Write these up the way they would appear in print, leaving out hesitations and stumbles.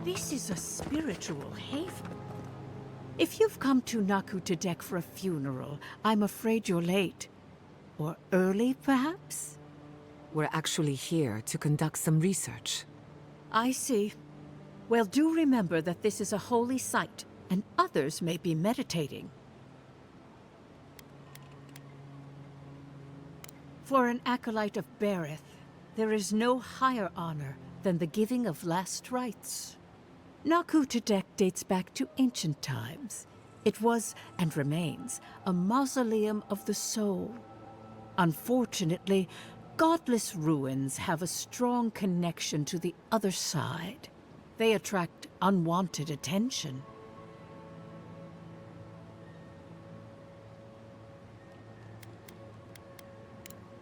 This is a spiritual haven. If you've come to Naku Tedek for a funeral, I'm afraid you're late. Or early, perhaps? We're actually here to conduct some research. I see. Well, do remember that this is a holy site, and others may be meditating. For an acolyte of Berith, there is no higher honor than the giving of last rites. Naku Tedek dates back to ancient times. It was, and remains, a mausoleum of the soul. Unfortunately, Godless ruins have a strong connection to the other side. They attract unwanted attention.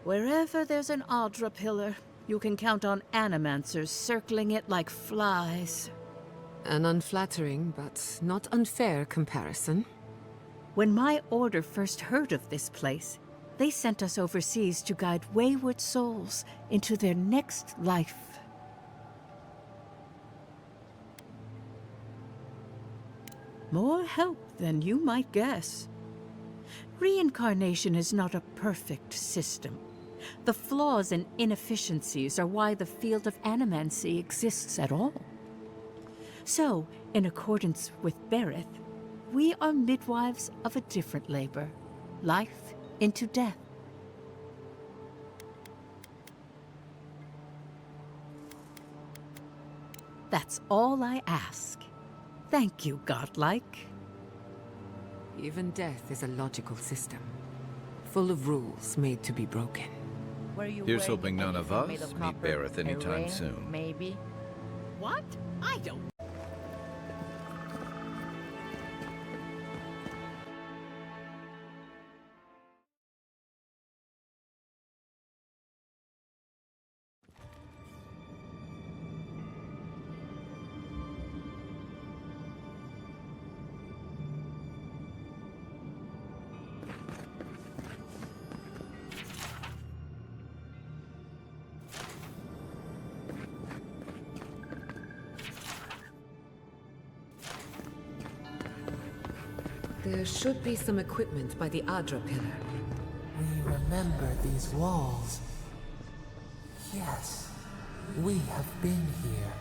Wherever there's an Adra pillar, you can count on Animancers circling it like flies. An unflattering, but not unfair comparison. When my order first heard of this place, they sent us overseas to guide wayward souls into their next life. More help than you might guess. Reincarnation is not a perfect system. The flaws and inefficiencies are why the field of animancy exists at all. So, in accordance with Berith, we are midwives of a different labor, life into death. That's all I ask. Thank you, godlike. Even death is a logical system, full of rules made to be broken. Here's hoping none of us meet Berith anytime soon. Maybe. What? I don't. There should be some equipment by the Adra pillar. We remember these walls. Yes, we have been here.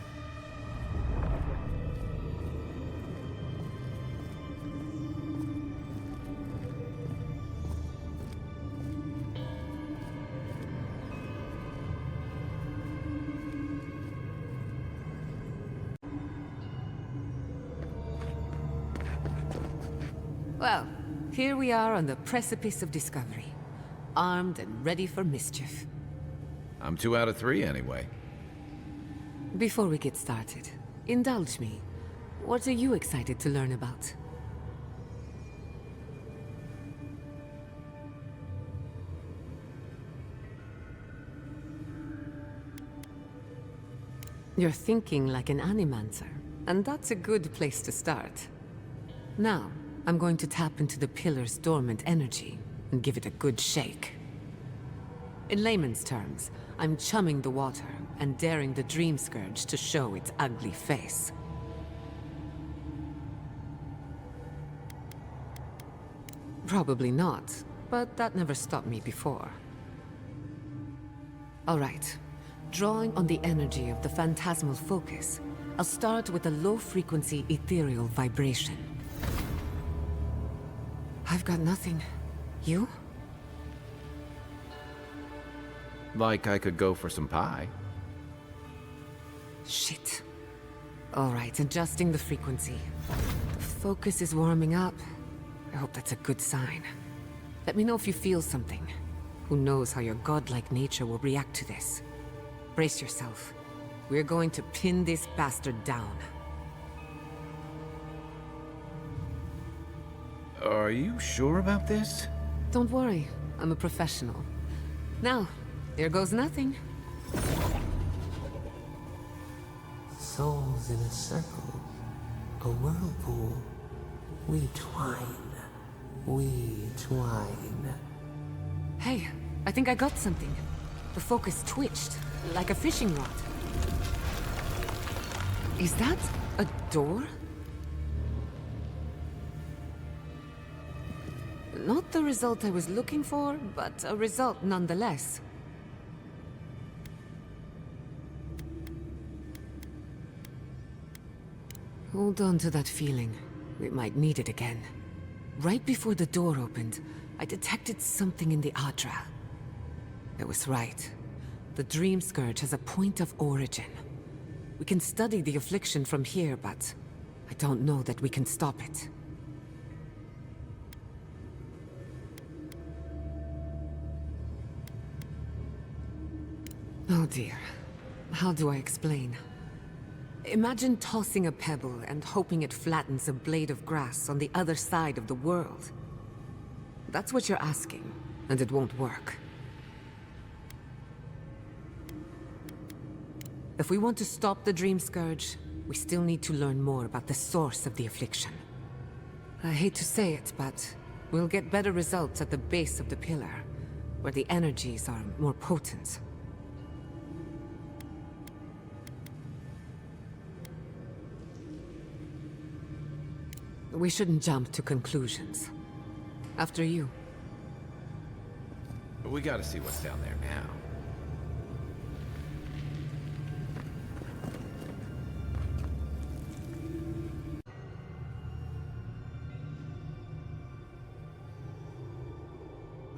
Well, here we are on the precipice of discovery, armed and ready for mischief. I'm 2 out of 3 anyway. Before we get started, indulge me. What are you excited to learn about? You're thinking like an Animancer, and that's a good place to start. Now, I'm going to tap into the pillar's dormant energy and give it a good shake. In layman's terms, I'm chumming the water and daring the Dreamscourge to show its ugly face. Probably not, but that never stopped me before. All right, drawing on the energy of the phantasmal focus, I'll start with a low-frequency ethereal vibration. I've got nothing. You? Like I could go for some pie. Shit. All right, adjusting the frequency. The focus is warming up. I hope that's a good sign. Let me know if you feel something. Who knows how your godlike nature will react to this. Brace yourself. We're going to pin this bastard down. Are you sure about this? Don't worry, I'm a professional. Now, there goes nothing. Souls in a circle, a whirlpool. We twine. We twine. Hey, I think I got something. The focus twitched, like a fishing rod. Is that A door? Not the result I was looking for, but a result nonetheless. Hold on to that feeling. We might need it again. Right before the door opened, I detected something in the Adra. I was right. The Dreamscourge has a point of origin. We can study the affliction from here, but I don't know that we can stop it. Oh dear. How do I explain? Imagine tossing a pebble and hoping it flattens a blade of grass on the other side of the world. That's what you're asking, and it won't work. If we want to stop the Dreamscourge, we still need to learn more about the source of the affliction. I hate to say it, but we'll get better results at the base of the pillar, where the energies are more potent. We shouldn't jump to conclusions. After you. We gotta see what's down there now.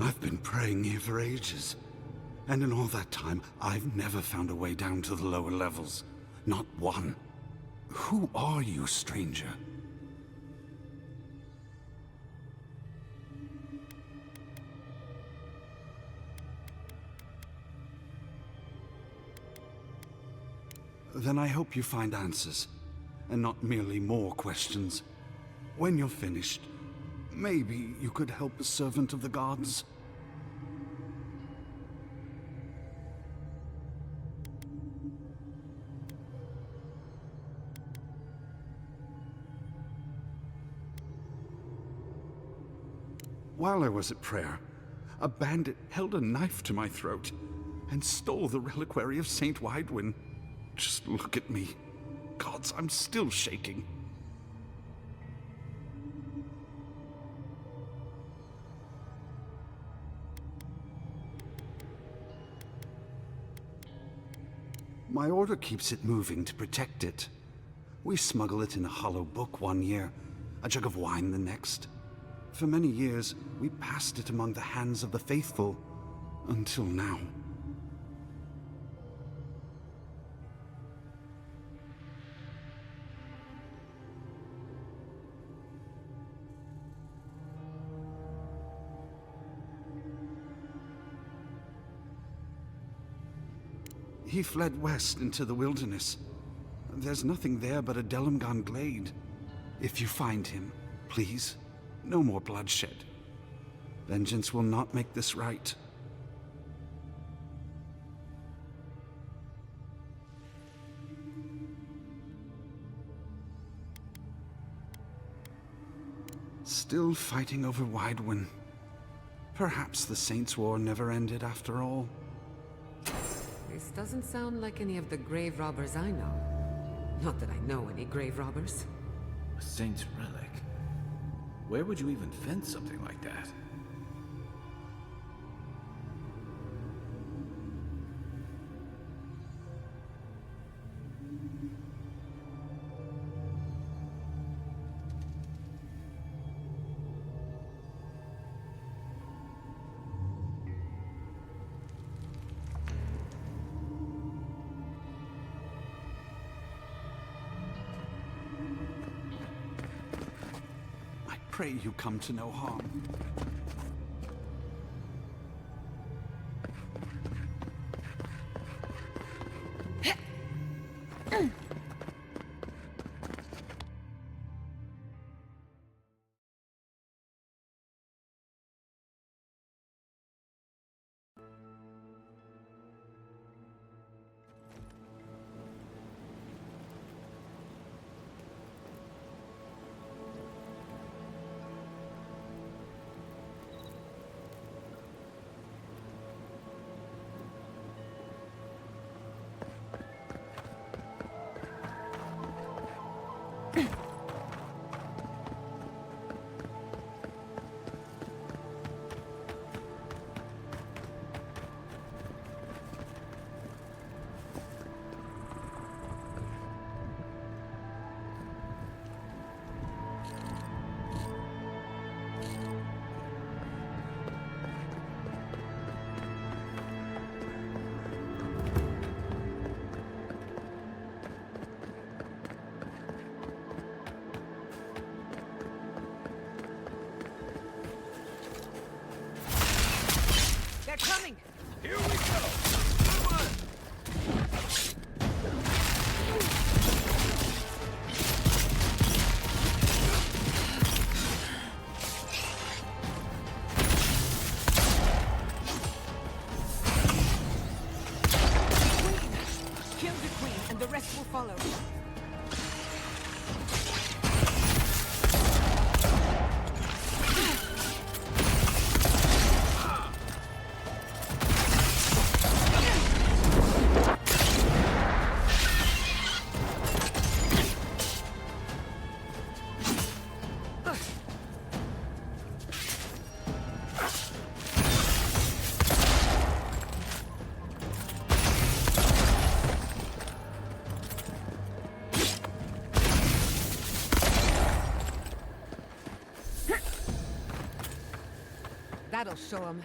I've been praying here for ages. And in all that time, I've never found a way down to the lower levels. Not one. Who are you, stranger? Then I hope you find answers, and not merely more questions. When you're finished, maybe you could help a servant of the gods? While I was at prayer, a bandit held a knife to my throat and stole the reliquary of Saint Widewin. Just look at me. Gods, I'm still shaking. My order keeps it moving to protect it. We smuggle it in a hollow book one year, a jug of wine the next. For many years, we passed it among the hands of the faithful, until now. He fled west into the wilderness. There's nothing there but a Delimgan glade. If you find him, please, no more bloodshed. Vengeance will not make this right. Still fighting over Widewin. Perhaps the Saints' War never ended after all. This doesn't sound like any of the grave robbers I know. Not that I know any grave robbers. A saint's relic. Where would you even fence something like that? Pray you come to no harm. Here we go! Come on! Kill the queen, and the rest will follow. That'll show him.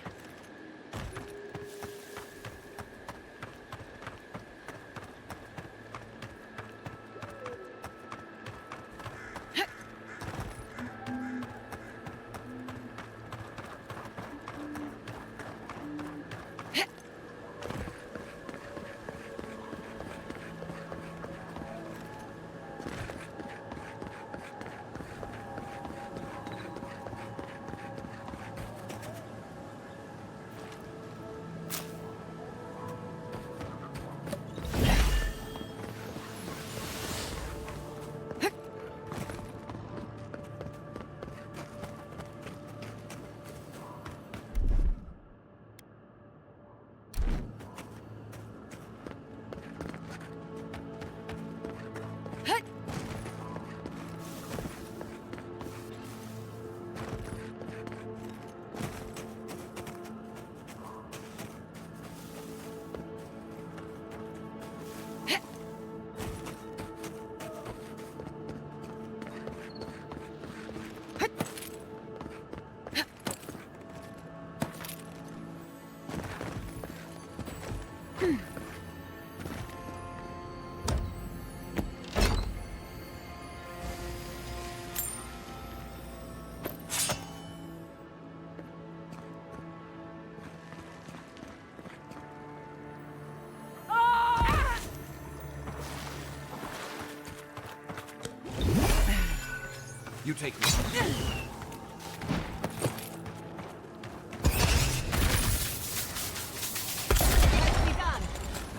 You take me.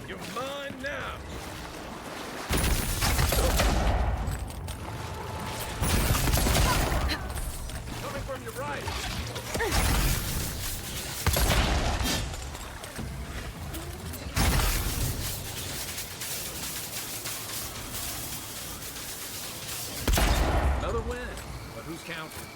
You're mine now. Coming from your right. Another win, but who's counting?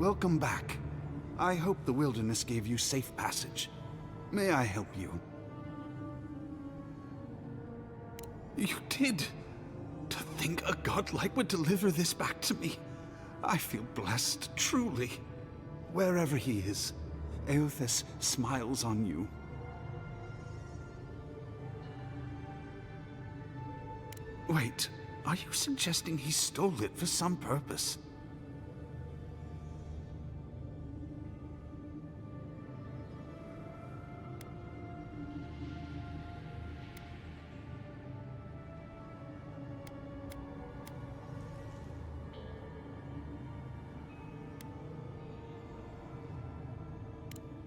Welcome back. I hope the wilderness gave you safe passage. May I help you? You did! To think a godlike would deliver this back to me. I feel blessed, truly. Wherever he is, Eothas smiles on you. Wait, are you suggesting he stole it for some purpose?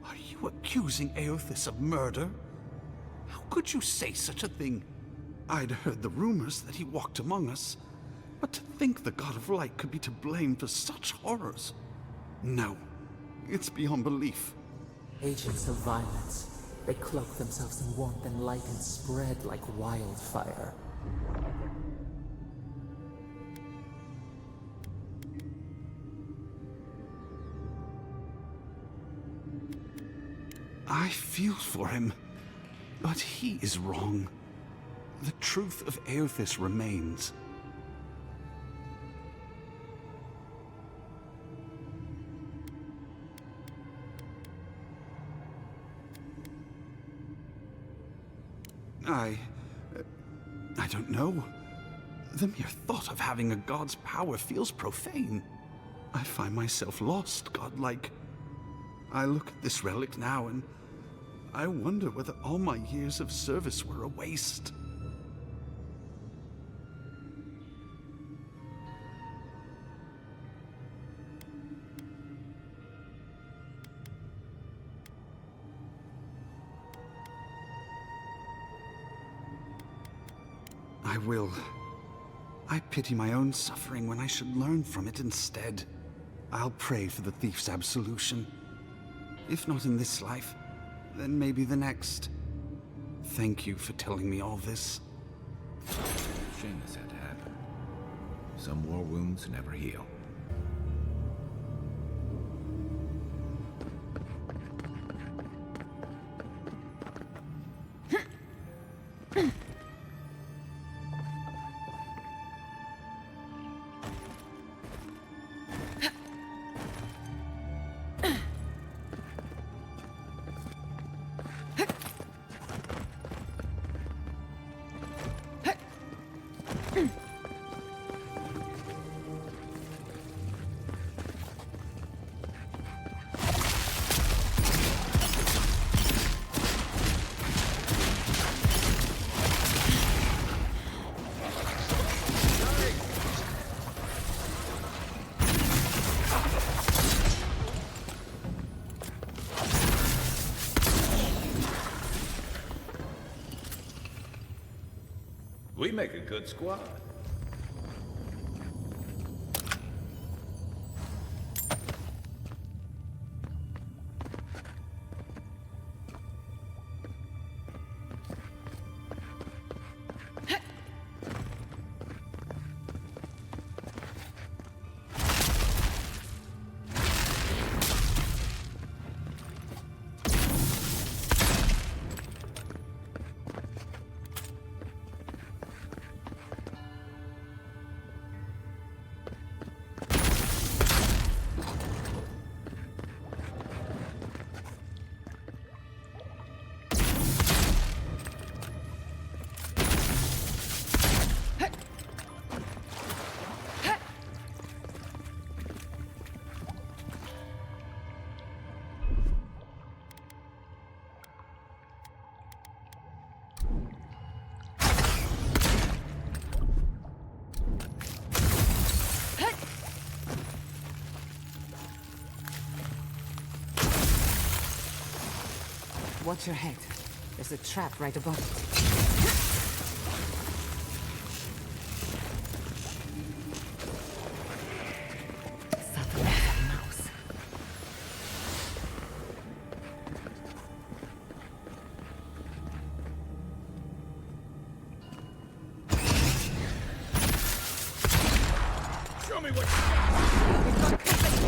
Are you accusing Eothas of murder? How could you say such a thing? I'd heard the rumors that he walked among us, but to think the God of Light could be to blame for such horrors. No, it's beyond belief. Agents of violence. They cloak themselves in warmth and light and spread like wildfire. I feel for him, but he is wrong. The truth of Eothas remains. I don't know. The mere thought of having a god's power feels profane. I find myself lost, godlike. I look at this relic now and I wonder whether all my years of service were a waste. I will. I pity my own suffering when I should learn from it instead. I'll pray for the thief's absolution. If not in this life, then maybe the next. Thank you for telling me all this. Shame this had to happen. Some war wounds never heal. We make a good squad. Watch your head. There's a trap right above it. Satan, mouse. Show me what you got! We've got company!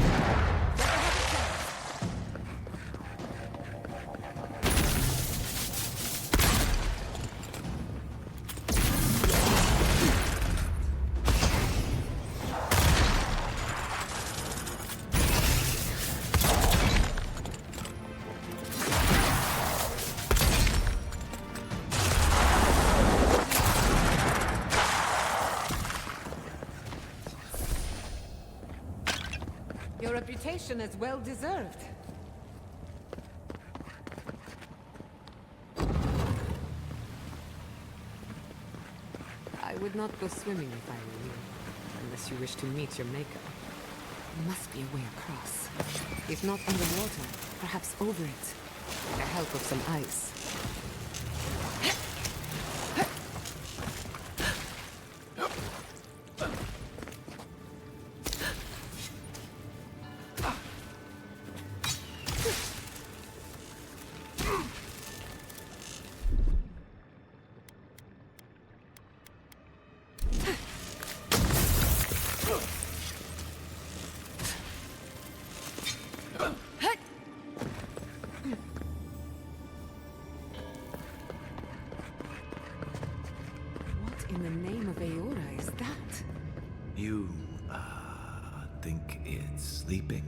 reputation is well deserved. I would not go swimming if I were you, unless you wish to meet your maker. There must be a way across. If not underwater, perhaps over it, with the help of some ice. In the name of Aora is that? You, think it's sleeping?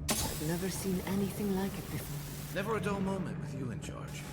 I've never seen anything like it before. Never a dull moment with you in charge.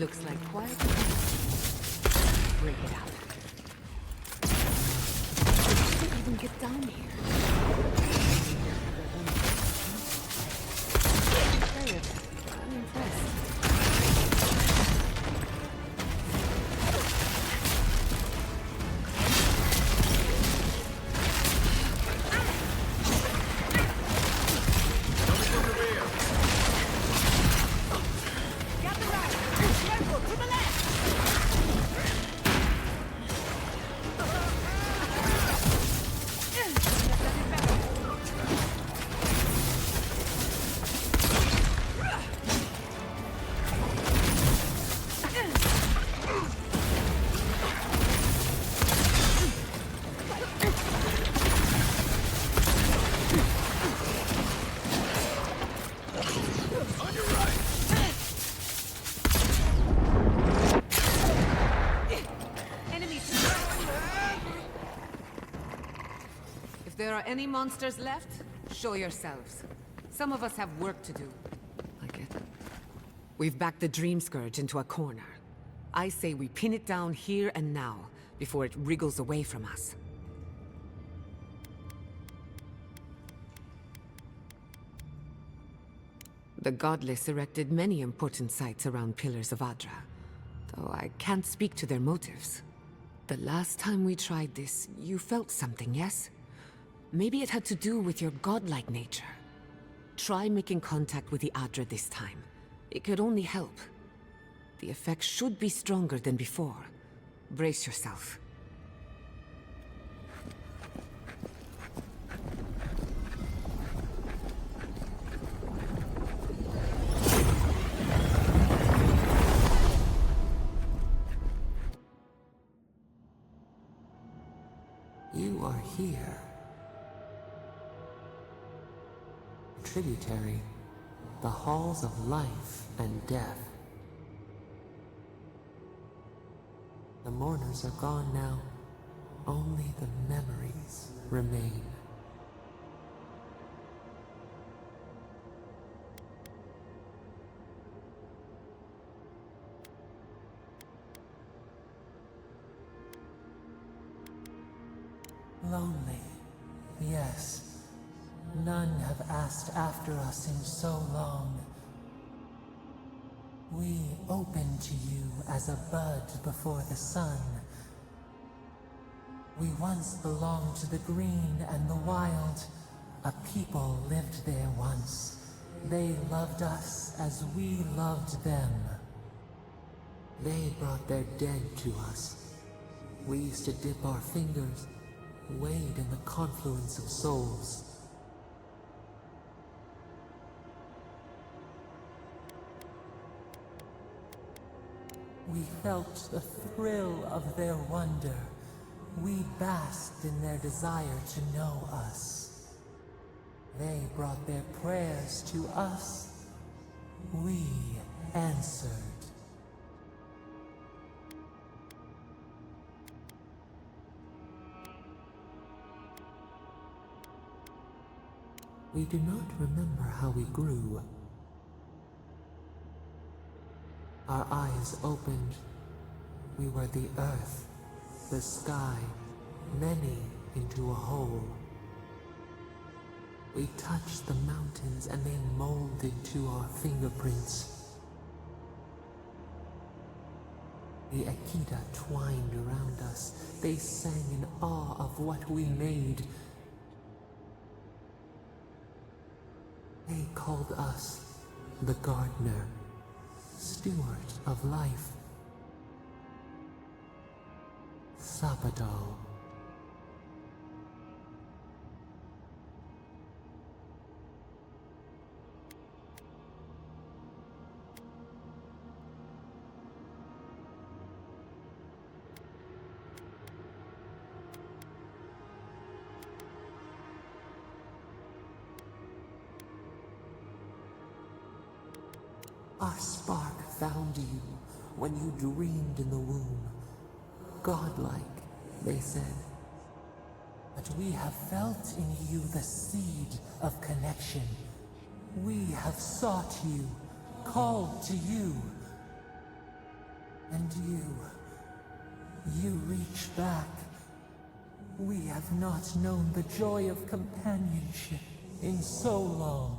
Looks like quiet. Bring it out. How did you even get down here? I'm impressed. If there are any monsters left, show yourselves. Some of us have work to do. I get it. We've backed the Dreamscourge into a corner. I say we pin it down here and now, before it wriggles away from us. The Godless erected many important sites around Pillars of Adra, though I can't speak to their motives. The last time we tried this, you felt something, yes? Maybe it had to do with your godlike nature. Try making contact with the Adra this time. It could only help. The effect should be stronger than before. Brace yourself. You are here. Tributary, the halls of life and death. The mourners are gone now. Only the memories remain. Lonely, yes. None have asked after us in so long. We open to you as a bud before the sun. We once belonged to the green and the wild. A people lived there once. They loved us as we loved them. They brought their dead to us. We used to dip our fingers, wade in the confluence of souls. We felt the thrill of their wonder. We basked in their desire to know us. They brought their prayers to us. We answered. We do not remember how we grew. Our eyes opened. We were the earth, the sky, many into a whole. We touched the mountains and they molded to our fingerprints. The Akita twined around us. They sang in awe of what we made. They called us the gardener, steward of life. Sabadal. Our spark found you when you dreamed in the womb. Godlike, they said. But we have felt in you the seed of connection. We have sought you, called to you. And you reach back. We have not known the joy of companionship in so long.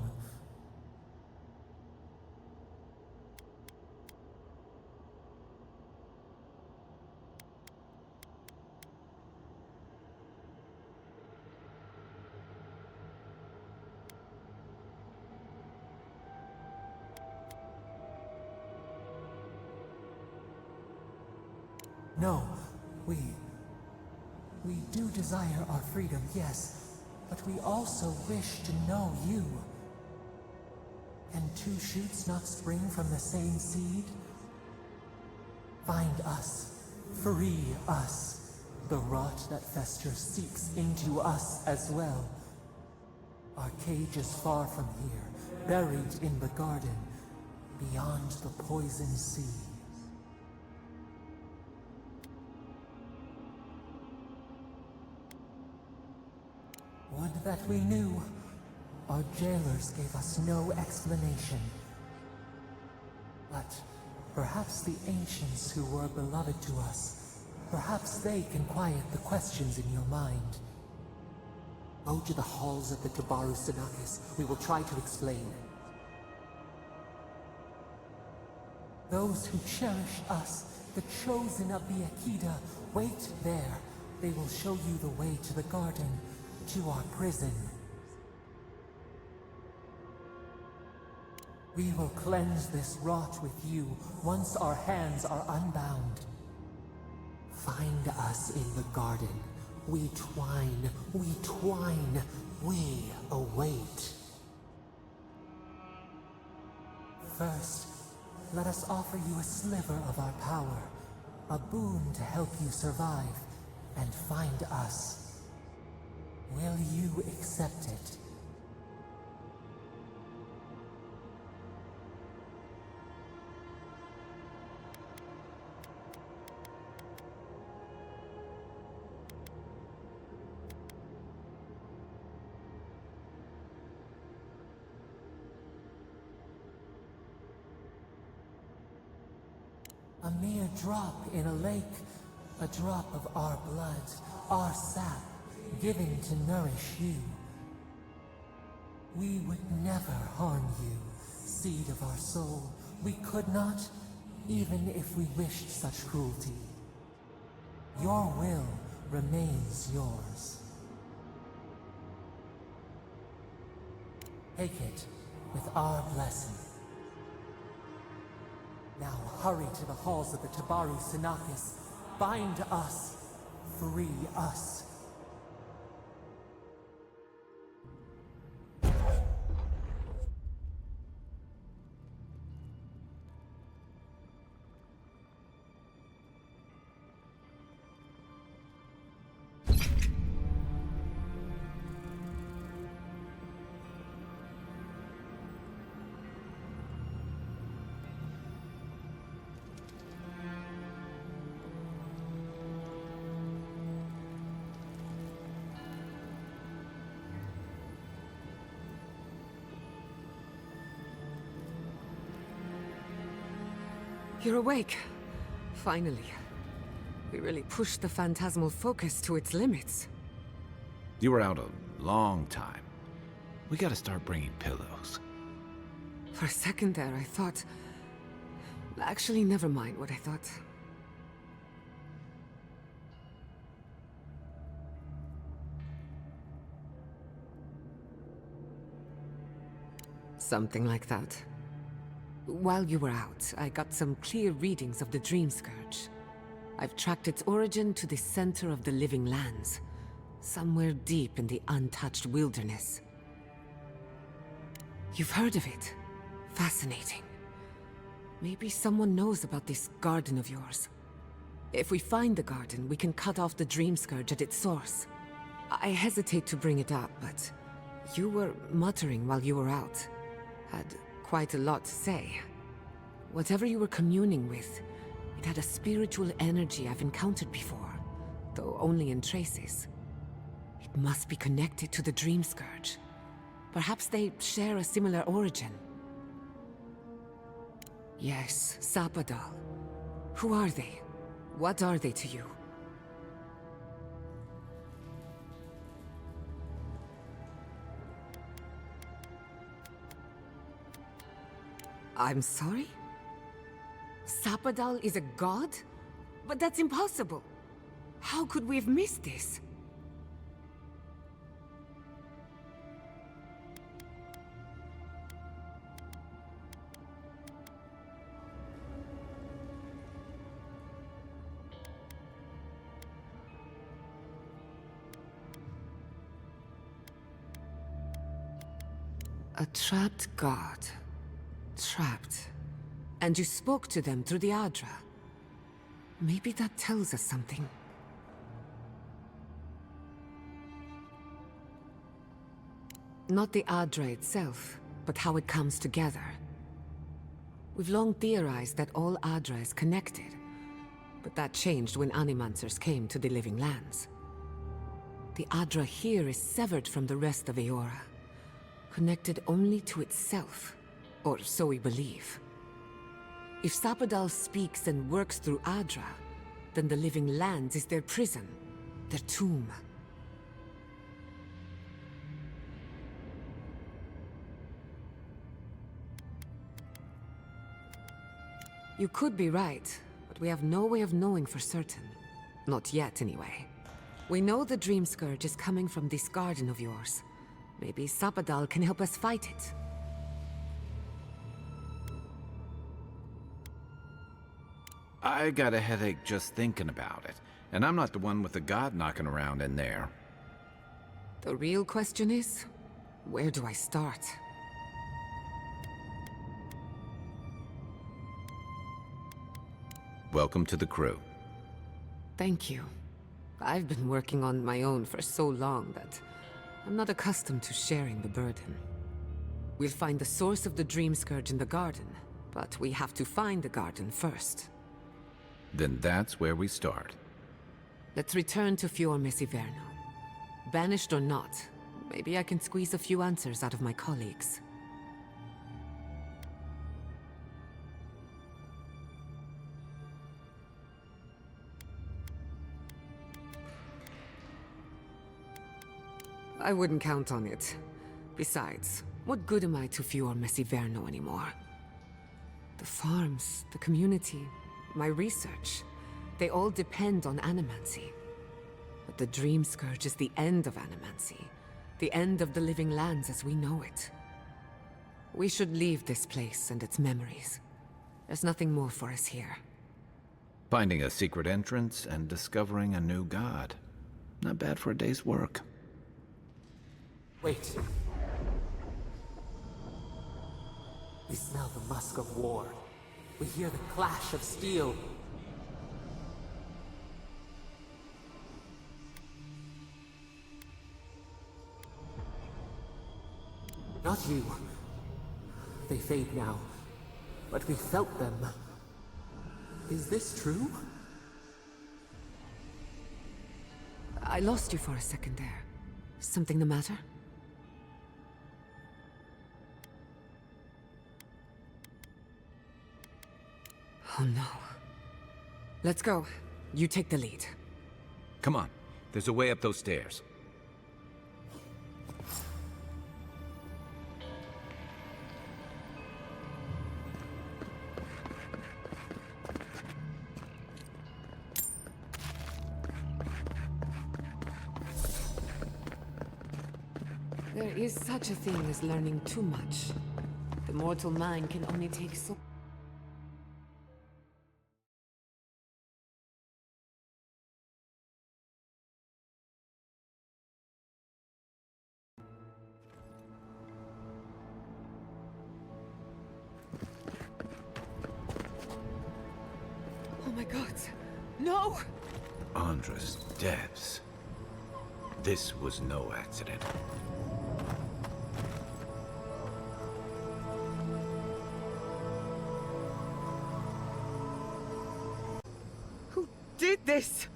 No, we do desire our freedom, yes, but we also wish to know you. Can two shoots not spring from the same seed? Find us, free us. The rot that festers seeps into us as well. Our cage is far from here, buried in the garden, beyond the poison sea. Would that we knew. Our jailers gave us no explanation. But perhaps the ancients who were beloved to us, perhaps they can quiet the questions in your mind. Go to the halls of the Tabaru Sanakis. We will try to explain. Those who cherish us, the chosen of the Akita, wait there. They will show you the way to the garden. To our prison. We will cleanse this rot with you once our hands are unbound. Find us in the garden. We twine, we await. First, let us offer you a sliver of our power, a boon to help you survive and find us. Will you accept it? A mere drop in a lake, a drop of our blood, our sap, given to nourish you. We would never harm you, seed of our soul. We could not, even if we wished such cruelty. Your will remains yours. Take it with our blessing. Now hurry to the halls of the Tabaru Sinakis. Bind us. Free us. You're awake. Finally. We really pushed the phantasmal focus to its limits. You were out a long time. We gotta start bringing pillows. For a second there, I thought... Actually, never mind what I thought. Something like that. While you were out, I got some clear readings of the Dreamscourge. I've tracked its origin to the center of the living lands, somewhere deep in the untouched wilderness. You've heard of it. Fascinating. Maybe someone knows about this garden of yours. If we find the garden, we can cut off the Dreamscourge at its source. I hesitate to bring it up, but you were muttering while you were out. Had quite a lot to say. Whatever you were communing with, it had a spiritual energy I've encountered before, though only in traces. It must be connected to the Dreamscourge. Perhaps they share a similar origin. Yes, Sapadal. Who are they? What are they to you? I'm sorry? Sapadal is a god? But that's impossible! How could we have missed this? A trapped god. Trapped. And you spoke to them through the Adra. Maybe that tells us something. Not the Adra itself, but how it comes together. We've long theorized that all Adra is connected, but that changed when Animancers came to the Living Lands. The Adra here is severed from the rest of Eora, connected only to itself. Or so we believe. If Sapadal speaks and works through Adra, then the Living Lands is their prison, their tomb. You could be right, but we have no way of knowing for certain. Not yet, anyway. We know the Dreamscourge is coming from this garden of yours. Maybe Sapadal can help us fight it. I got a headache just thinking about it. And I'm not the one with the god knocking around in there. The real question is, where do I start? Welcome to the crew. Thank you. I've been working on my own for so long that I'm not accustomed to sharing the burden. We'll find the source of the Dreamscourge in the garden, but we have to find the garden first. Then that's where we start. Let's return to Fior Iverno. Banished or not, maybe I can squeeze a few answers out of my colleagues. I wouldn't count on it. Besides, what good am I to Fior Iverno anymore? The farms, the community, my research, they all depend on Animancy. But the Dreamscourge is the end of Animancy, the end of the living lands as we know it. We should leave this place and its memories. There's nothing more for us here. Finding a secret entrance and discovering a new god. Not bad for a day's work. Wait. We smell the musk of war. We hear the clash of steel. Not you. They fade now, but we felt them. Is this true? I lost you for a second there. Something the matter? Oh no. Let's go. You take the lead. Come on, there's a way up those stairs. There is such a thing as learning too much. The mortal mind can only take so... Oh my god! No! Andra's deaths. This was no accident. Who did this?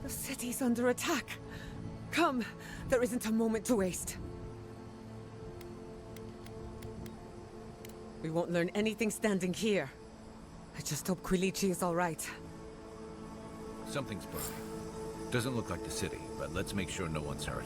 The city's under attack. Come, there isn't a moment to waste. We won't learn anything standing here. I just hope Quilici is all right. Something's burning. Doesn't look like the city, but let's make sure no one's hurt.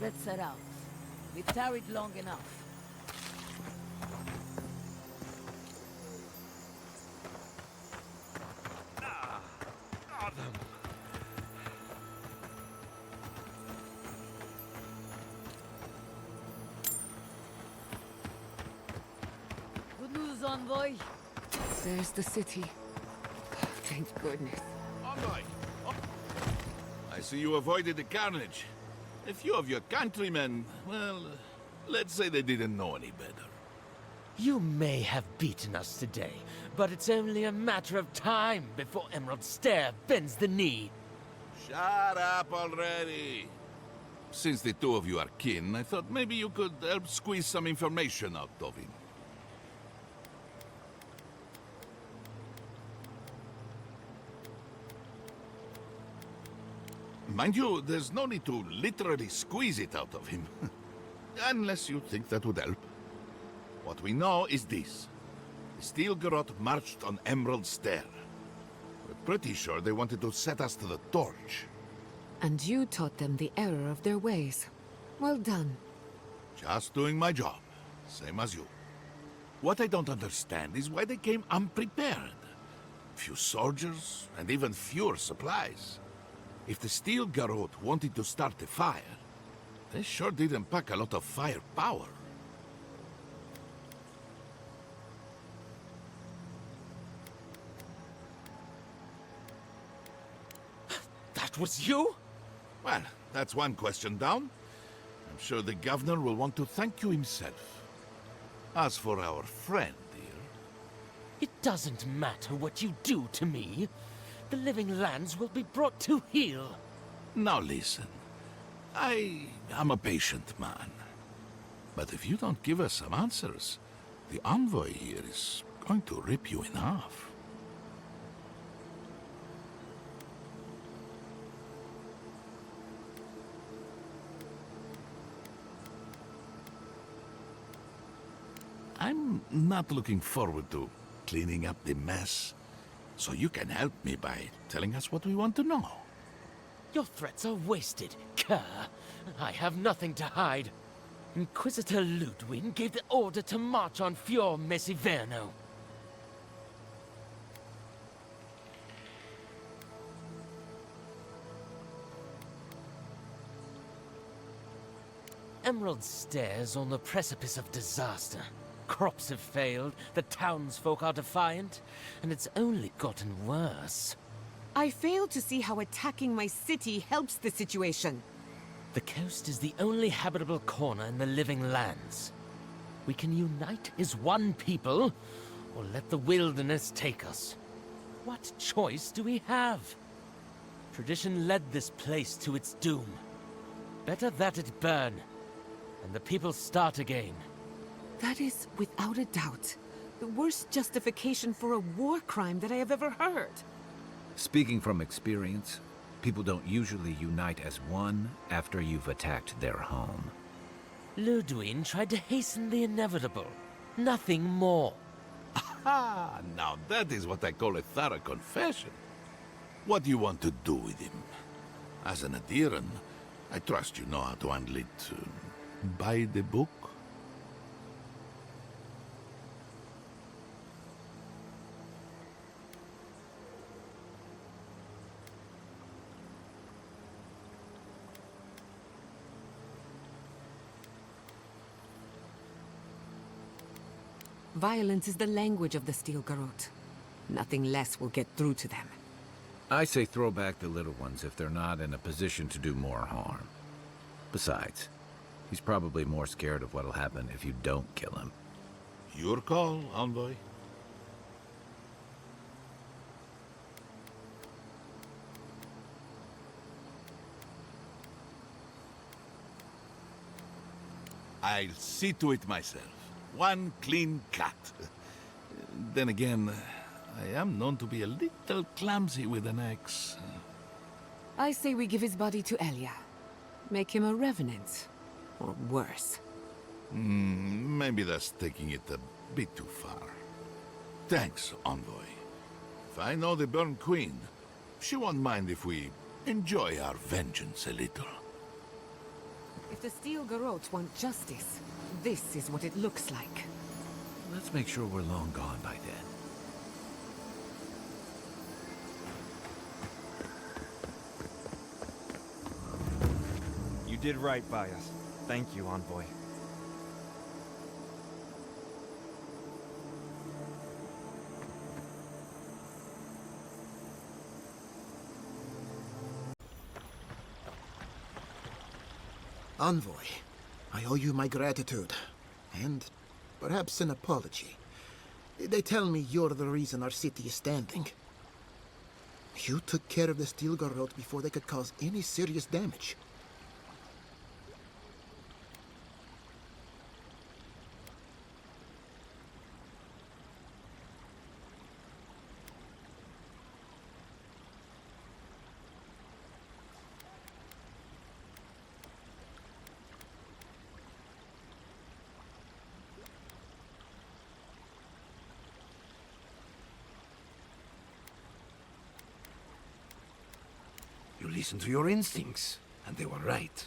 Let's set out. We've tarried long enough. Good news, envoy. There's the city. Oh, thank goodness. Envoy! Oh. I see you avoided the carnage. A few of your countrymen, well, let's say they didn't know any better. You may have beaten us today, but it's only a matter of time before Emerald Stair bends the knee. Shut up already! Since the two of you are kin, I thought maybe you could help squeeze some information out of him. Mind you, there's no need to literally squeeze it out of him. Unless you think that would help. What we know is this. The Steel Garrote marched on Emerald Stair. We're pretty sure they wanted to set us to the torch. And you taught them the error of their ways. Well done. Just doing my job. Same as you. What I don't understand is why they came unprepared. Few soldiers, and even fewer supplies. If the Steel Garrote wanted to start a fire, they sure didn't pack a lot of firepower. That was you? Well, that's one question down. I'm sure the governor will want to thank you himself. As for our friend here... It doesn't matter what you do to me. The living lands will be brought to heel. Now listen. I am a patient man. But if you don't give us some answers, the envoy here is going to rip you in half. I'm not looking forward to cleaning up the mess, so you can help me by telling us what we want to know. Your threats are wasted, Kerr. I have nothing to hide. Inquisitor Ludwig gave the order to march on Fior, Miss Iverno. Emerald Stairs on the precipice of disaster. Crops have failed, the townsfolk are defiant, and it's only gotten worse. I fail to see how attacking my city helps the situation. The coast is the only habitable corner in the living lands. We can unite as one people, or let the wilderness take us. What choice do we have? Tradition led this place to its doom. Better that it burn, and the people start again. That is, without a doubt, the worst justification for a war crime that I have ever heard. Speaking from experience, people don't usually unite as one after you've attacked their home. Ludwig tried to hasten the inevitable. Nothing more. Ah, now that is what I call a thorough confession. What do you want to do with him? As an adherent, I trust you know how to handle it by the book. Violence is the language of the Steel Garrote. Nothing less will get through to them. I say throw back the little ones if they're not in a position to do more harm. Besides, he's probably more scared of what'll happen if you don't kill him. Your call, envoy. I'll see to it myself. One clean cut. Then again, I am known to be a little clumsy with an axe. I say we give his body to Elia. Make him a revenant. Or worse. Maybe that's taking it a bit too far. Thanks, envoy. If I know the Burn Queen, she won't mind if we enjoy our vengeance a little. If the Steel Garrote want justice, this is what it looks like. Let's make sure we're long gone by then. You did right by us. Thank you, envoy. Envoy, I owe you my gratitude, and perhaps an apology. They tell me you're the reason our city is standing. You took care of the Steel Garrote before they could cause any serious damage. You listened to your instincts, and they were right.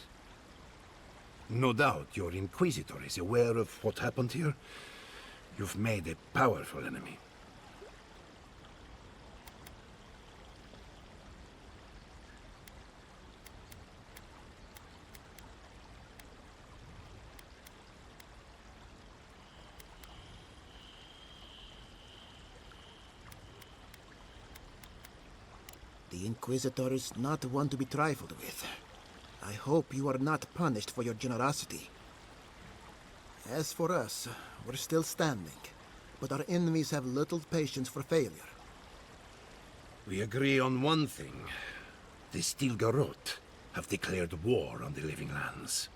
No doubt your Inquisitor is aware of what happened here. You've made a powerful enemy. The Inquisitor is not one to be trifled with. I hope you are not punished for your generosity. As for us, we're still standing, but our enemies have little patience for failure. We agree on one thing. The Stilgarrote have declared war on the Living Lands.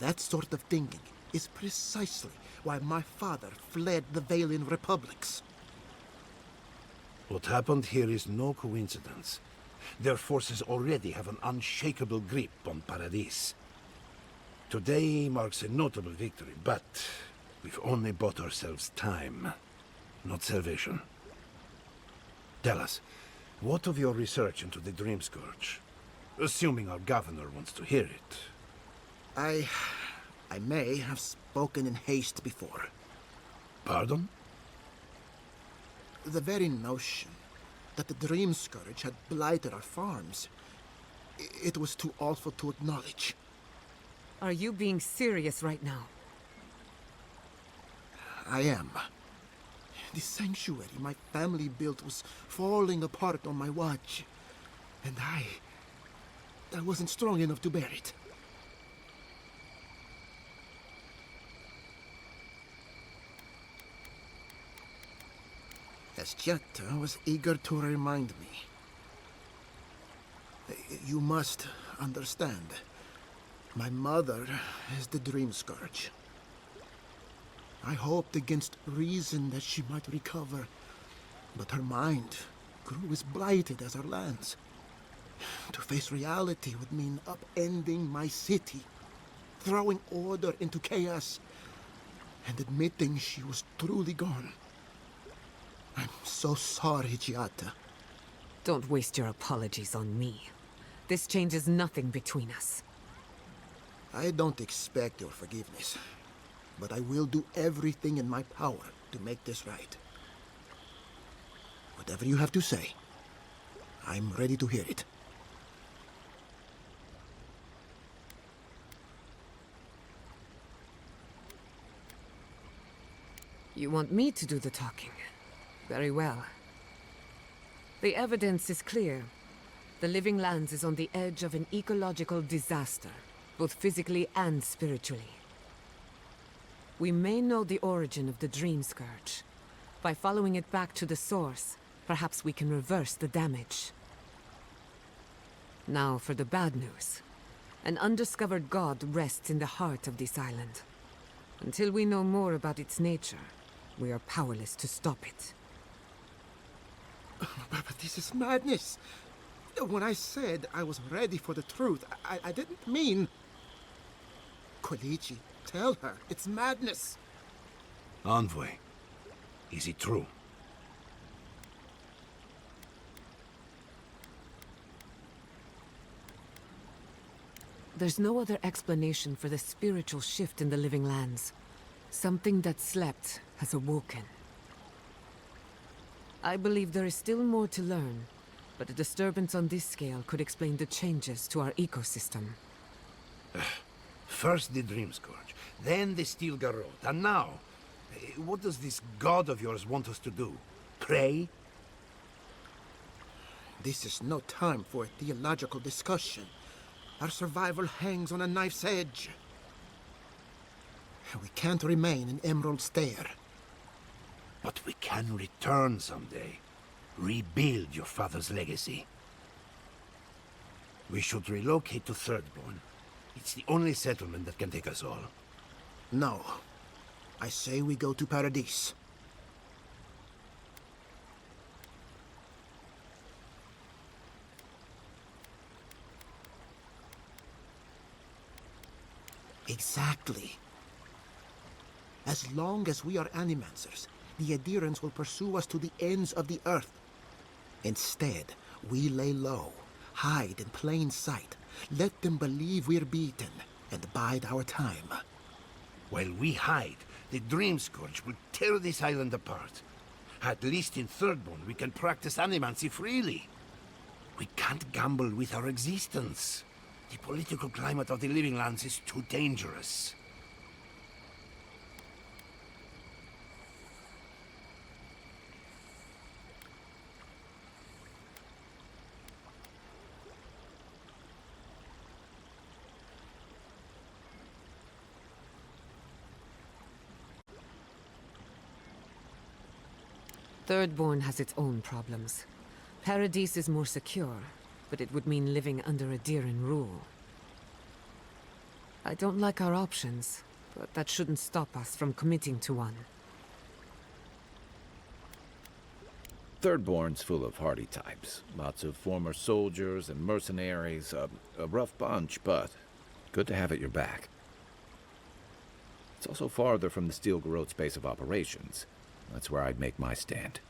That sort of thinking is precisely why my father fled the Valian republics. What happened here is no coincidence. Their forces already have an unshakable grip on Paradis. Today marks a notable victory, but we've only bought ourselves time, not salvation. Tell us, what of your research into the Dreamscourge? Assuming our governor wants to hear it. I may have spoken in haste before. Pardon? The very notion that the Dreamscourge had blighted our farms, it was too awful to acknowledge. Are you being serious right now? I am. The sanctuary my family built was falling apart on my watch, and I wasn't strong enough to bear it. As Giatta was eager to remind me. You must understand. My mother is the Dreamscourge. I hoped against reason that she might recover, but her mind grew as blighted as our lands. To face reality would mean upending my city, throwing order into chaos, and admitting she was truly gone. I'm so sorry, Giatta. Don't waste your apologies on me. This changes nothing between us. I don't expect your forgiveness, but I will do everything in my power to make this right. Whatever you have to say, I'm ready to hear it. You want me to do the talking? Very well. The evidence is clear. The Living Lands is on the edge of an ecological disaster, both physically and spiritually. We may know the origin of the Dreamscourge. By following it back to the source, perhaps we can reverse the damage. Now for the bad news. An undiscovered god rests in the heart of this island. Until we know more about its nature, we are powerless to stop it. But this is madness. When I said I was ready for the truth, I didn't mean... Koichi, tell her, it's madness. Envoy, is it true? There's no other explanation for the spiritual shift in the Living Lands. Something that slept has awoken. I believe there is still more to learn, but a disturbance on this scale could explain the changes to our ecosystem. First the Dreamscourge, then the Stilgarrote, and now, what does this god of yours want us to do? Pray? This is no time for a theological discussion. Our survival hangs on a knife's edge. We can't remain in Emerald Stair. But we can return someday. Rebuild your father's legacy. We should relocate to Thirdborn. It's the only settlement that can take us all. No. I say we go to Paradis. Exactly. As long as we are Animancers, the Adherents will pursue us to the ends of the earth. Instead, we lay low, hide in plain sight, let them believe we're beaten, and bide our time. While we hide, the Dreamscourge will tear this island apart. At least in Thirdborn, we can practice Animancy freely. We can't gamble with our existence. The political climate of the Living Lands is too dangerous. Thirdborn has its own problems. Paradise is more secure, but it would mean living under Adheran rule. I don't like our options, but that shouldn't stop us from committing to one. Thirdborn's full of hardy types. Lots of former soldiers and mercenaries. A rough bunch, but good to have at your back. It's also farther from the Steel Garrote's base of operations. That's where I'd make my stand.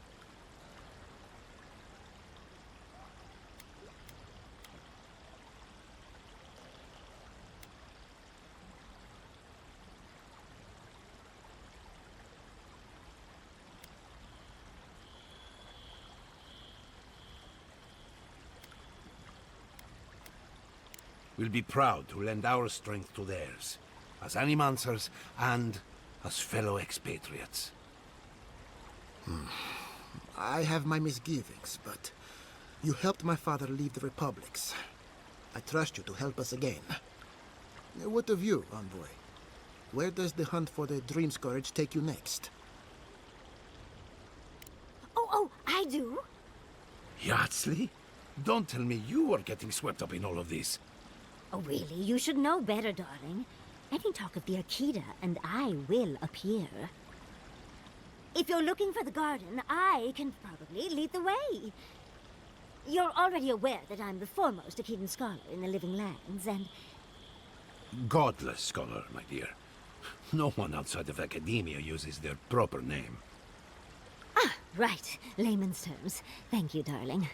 We'll be proud to lend our strength to theirs, as Animancers and as fellow expatriates. I have my misgivings, but you helped my father leave the Republics. I trust you to help us again. What of you, Envoy? Where does the hunt for the Dreamscourge take you next? Oh, I do. Yardsley? Don't tell me you are getting swept up in all of this. Oh, really? You should know better, darling. Any talk of the Akita, and I will appear. If you're looking for the garden, I can probably lead the way. You're already aware that I'm the foremost Akitan scholar in the Living Lands, and... Godless scholar, my dear. No one outside of academia uses their proper name. Ah, right. Layman's terms. Thank you, darling.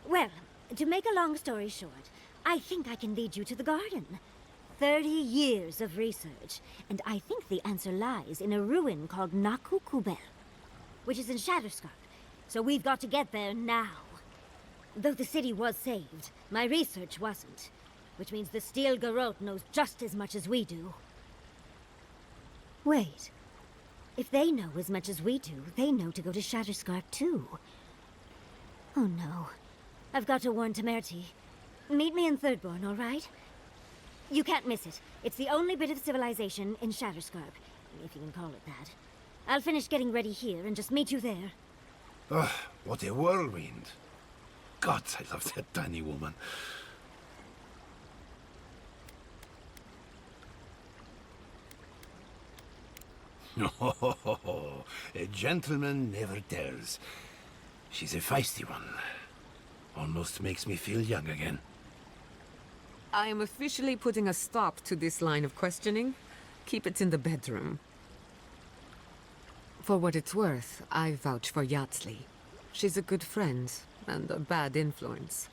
Well, to make a long story short, I think I can lead you to the garden. 30 years of research, and I think the answer lies in a ruin called Naku, which is in Shatterscarp. So we've got to get there now. Though the city was saved, my research wasn't, which means the Steel Garrote knows just as much as we do. Wait. If they know as much as we do, they know to go to Shatterscarp too. Oh no. I've got to warn Temerity. Meet me in Thirdborn, all right? You can't miss it. It's the only bit of civilization in Shatterscarp, if you can call it that. I'll finish getting ready here and just meet you there. Ugh, what a whirlwind. Gods, I love that tiny woman. Oh, a gentleman never tells. She's a feisty one. Almost makes me feel young again. I am officially putting a stop to this line of questioning. Keep it in the bedroom. For what it's worth, I vouch for Yardsley. She's a good friend, and a bad influence.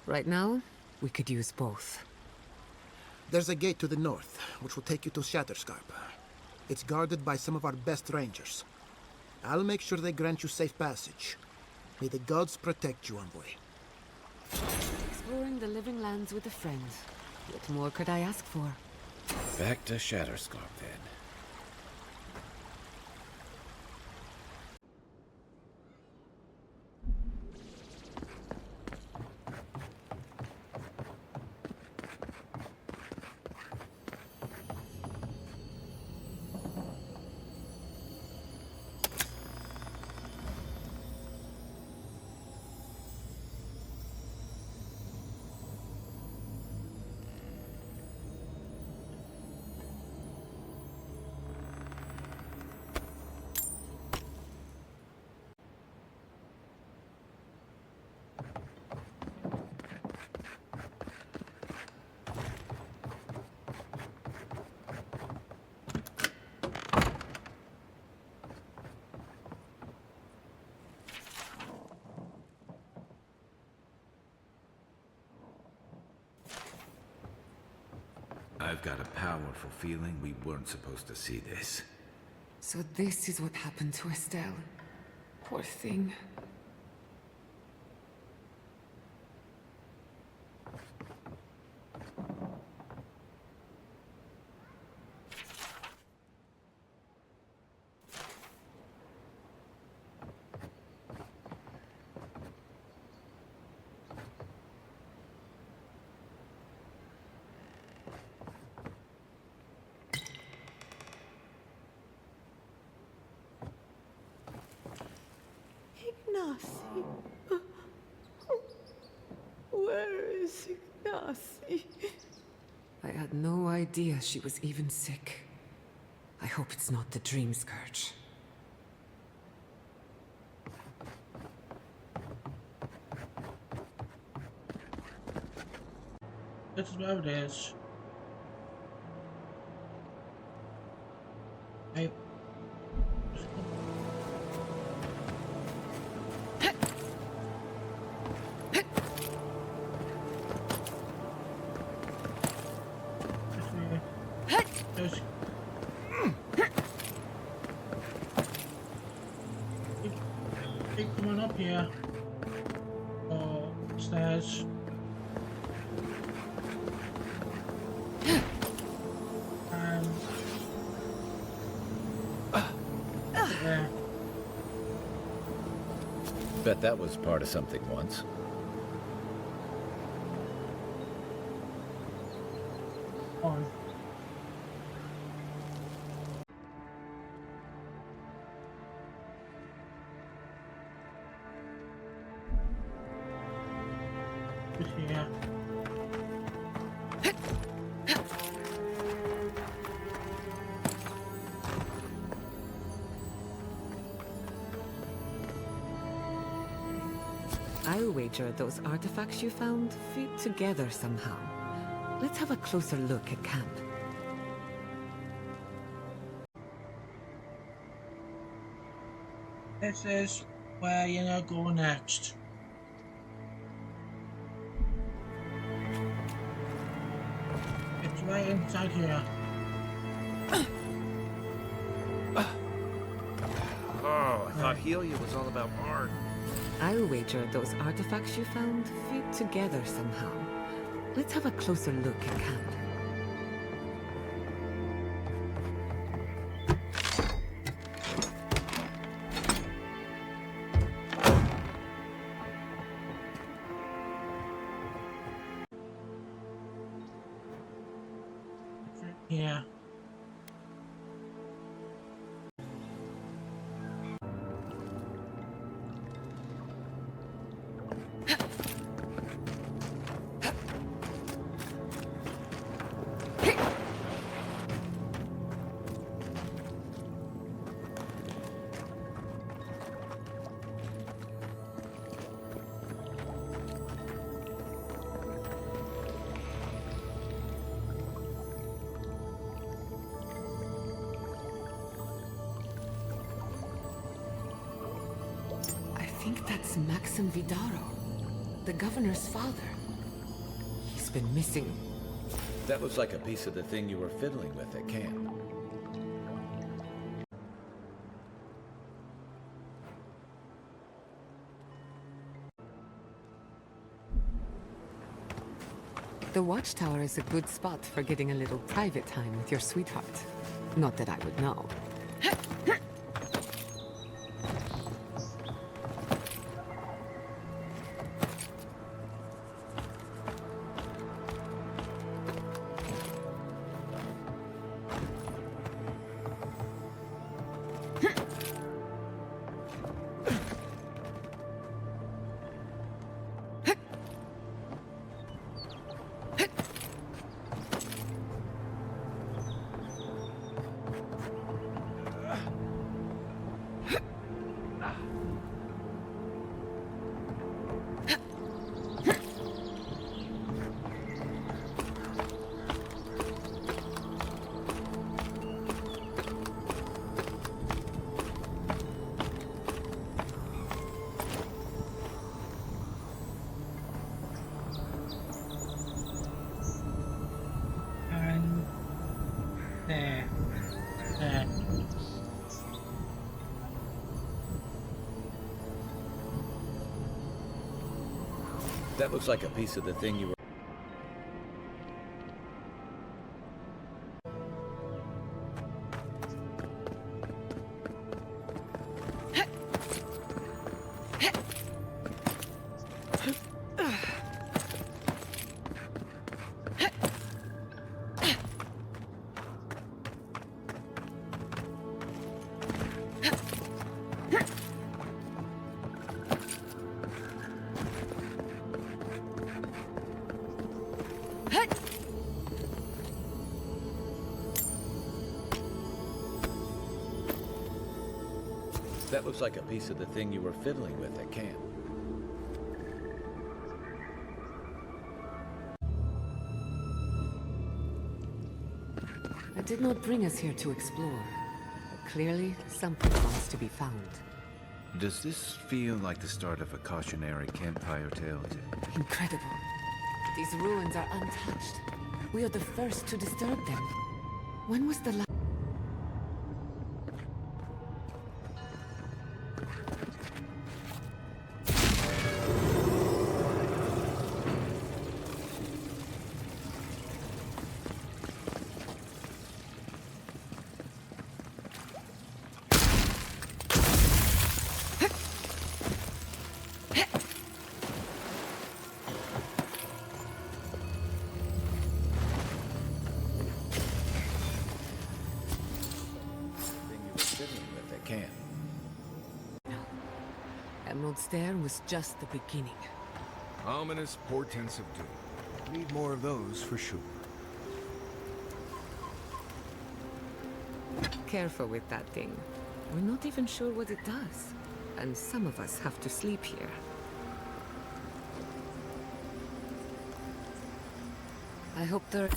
Right now, we could use both. There's a gate to the north, which will take you to Shatterscarp. It's guarded by some of our best rangers. I'll make sure they grant you safe passage. May the gods protect you, Envoy. Exploring the Living Lands with a friend. What more could I ask for? Back to Shatterscarp, then. I've got a powerful feeling we weren't supposed to see this. So this is what happened to Estelle. Poor thing. Ignacy. Where is Ignacy? I had no idea she was even sick. I hope it's not the Dreamscourge. This is where it is. Hey. Keep coming up here. Oh, stairs. Yeah. Bet that was part of something once. On. Yeah. I'll wager those artifacts you found fit together somehow. Let's have a closer look at camp. This is where you're gonna go next. It's right inside here. Oh, I thought Helia was all about art. I'll wager those artifacts you found fit together somehow. Let's have a closer look at camp. Yeah. I think that's Maxim Vidarro, the governor's father. He's been missing. That looks like a piece of the thing you were fiddling with at camp. The watchtower is a good spot for getting a little private time with your sweetheart. Not that I would know. That looks like a piece of the thing you were... That looks like a piece of the thing you were fiddling with at camp. I did not bring us here to explore. But clearly, something wants to be found. Does this feel like the start of a cautionary campfire tale? Incredible. These ruins are untouched. We are the first to disturb them. When was the last... Emerald Stair was just the beginning. Ominous portents of doom. Need more of those for sure. Careful with that thing. We're not even sure what it does. And some of us have to sleep here. I hope there...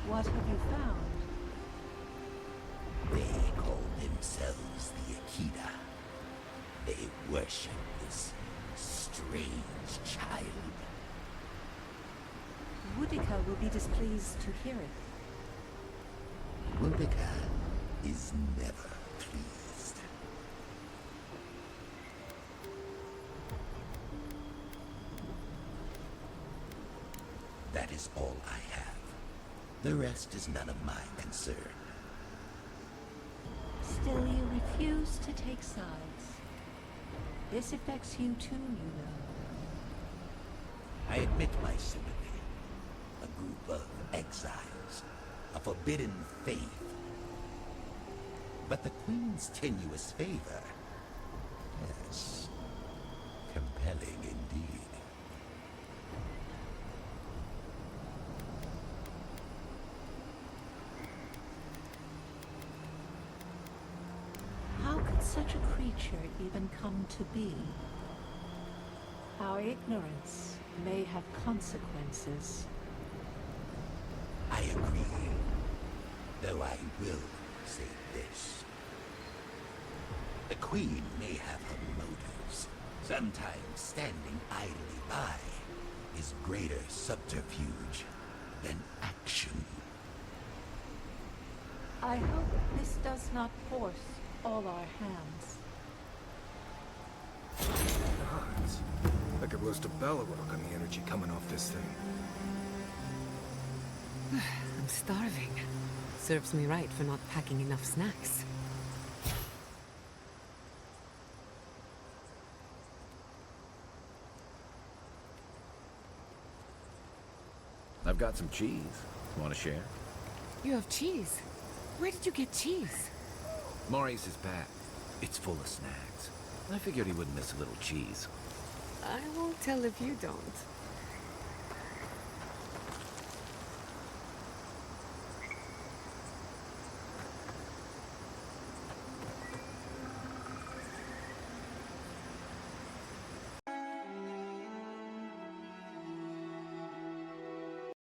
What have you found? They call themselves the Akita. They worship this strange child. Woodika will be displeased to hear it. Woodika is never pleased. That is all I have. The rest is none of my concern. Still, you refuse to take sides. This affects you too, you know. I admit my sympathy. A group of exiles. A forbidden faith. But the Queen's tenuous favor... yes, compelling indeed. How could such a creature even come to be? Our ignorance may have consequences. I agree. Though I will say this. The Queen may have her motives. Sometimes standing idly by is greater subterfuge than action. I hope this does not force all our hands. Gods. I could roast a Balrog on the energy coming off this thing. I'm starving. Serves me right for not packing enough snacks. I've got some cheese. Want to share? You have cheese? Where did you get cheese? Maurice's pack. It's full of snacks. I figured he wouldn't miss a little cheese. I won't tell if you don't.